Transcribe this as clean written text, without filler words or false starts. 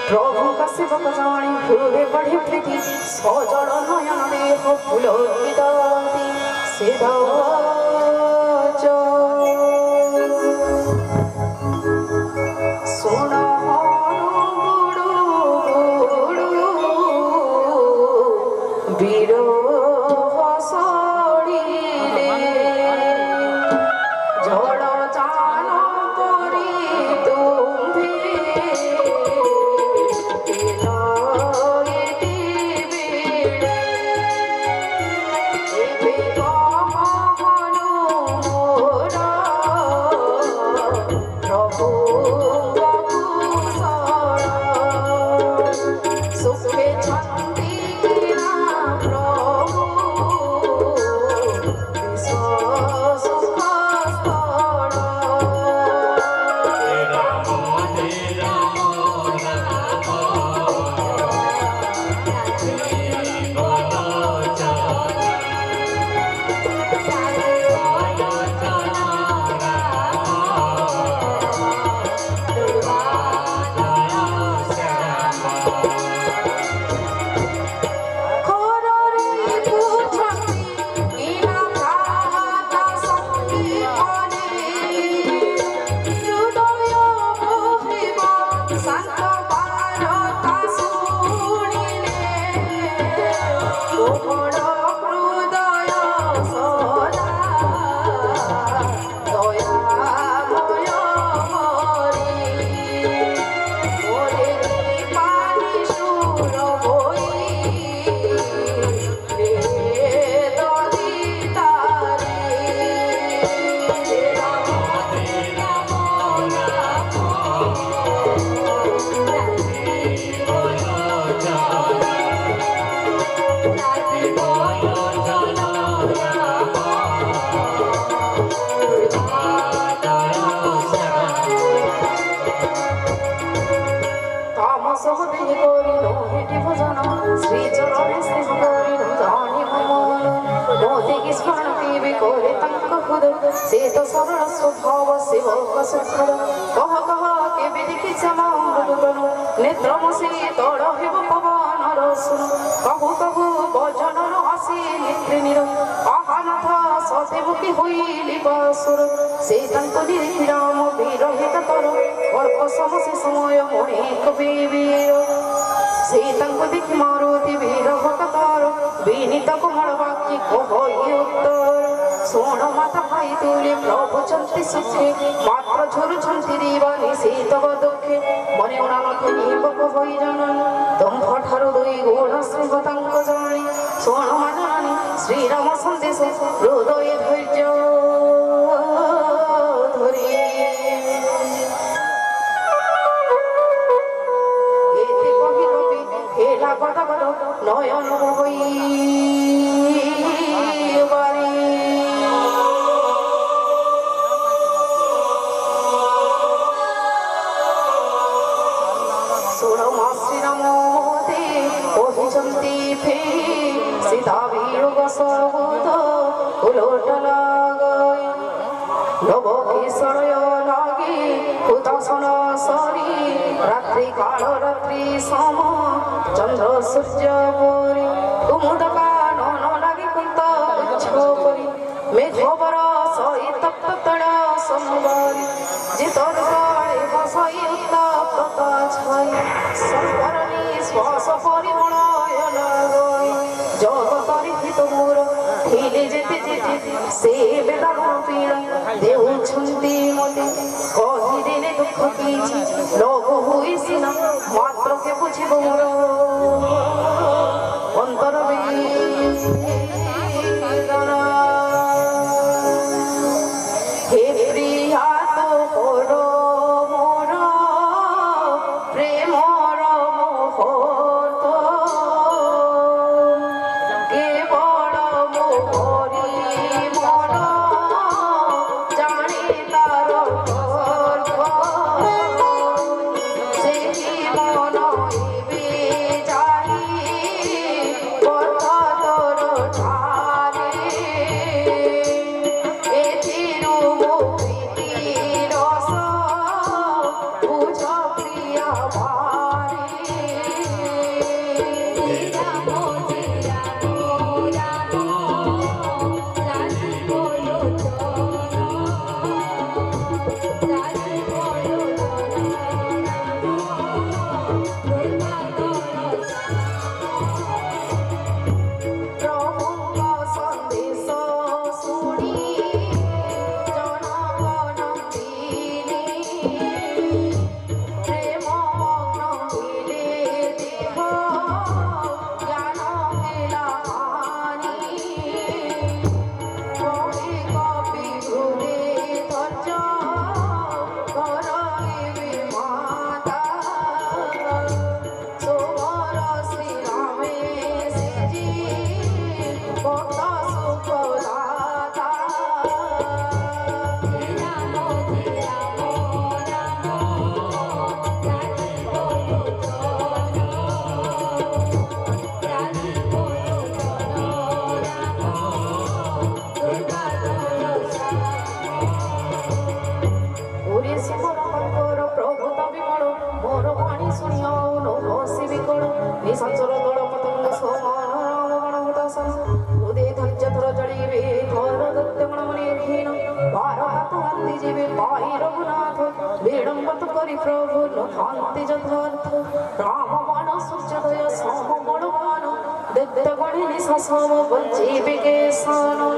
प्रभु का सेवक जानी हृदय बढ़े प्रीति सजल नयन देह पुलकित सुन বিরহ সড়িলে ঝড় চান করি তুমি এটি বেড়ে এবে কমন মোরা প্রভু সুখে ছন্দি से तो सरल स्वभाव सेवक सुखद कह कह केबे देखि समृदन नेत्रम से तड़ हेब पवन रसुन कहु कहु भजन हसी नेत्रिनीर अहानाथ सदेवकी होइली बसुर से तांको देखि राम विरहित तर अल्प समसे समय अनेक बेबीर से तांको देखि मारुति विरहत तर विनीत कोमल वाक्य कहि उत्तर सोण माता भाई तुले प्रभु चंती सुखे मात्र झुरुछंती दीवानी शीतव दुखे मने उनानखे निपक होई जनन दम्भ ठारु दुई गुण श्रीवतांक जानी सोण माजनानी श्रीराम सन्देश हृदय धैर्य धरी एते कहि कवि हेला गद गद नयन होई सीता वीर सर्वत उलट लागाय नव किशोरय लागे हुतासन सरी रात्रि काल रात्रि सम चंद्र सूर्य परी कुमुद कानन लागे कुंत उच्छ परी मेघबर सहित तड़ा समबारी जितर काले बसाई उत्ताप छाई सर्वरणी श्वास परिमलय लागाय जगतरि हित मोर ठेले जेते जेते से बेदन पीड़ा देउछन्ति मते कहि देले दुख किछि लोभ होई सिना मात्र के बुझिब मोर अंतर वेदना हे प्रिया तो कोरो मोर प्रेमर मोह ଶିବର ତାଙ୍କର ପ୍ରଭୁତା ବିମଳ ମୋର ବାଣୀ ଶୁଣି ଆଉ ନ ବସିବି କଣ ନିଶାଚର ଦଳ ପତଙ୍ଗ ସମାନ ରାମ ଗଣ ହୁତାସନ ହୃଦୟ ଧୈର୍ଯ୍ୟ ଧର ଜଳିବେ ଘର ଦୈତ୍ୟଗଣ ମଣି ହୀନ ବାର ହାତ ହାତି ଯିବେ ପାଇ ରଘୁନାଥ ବିଡ଼ମ୍ବତ କରି ପ୍ରଭୁ ନଥାନ୍ତି ଯଥାର୍ଥ ରାମ ବାଣ ସୂର୍ଯ୍ୟୋଦୟ ସମ ବଳ ବାଣ ଦୈତ୍ୟଗଣେ ନିଶାସନ ବଞ୍ଚିବେ କେଶନ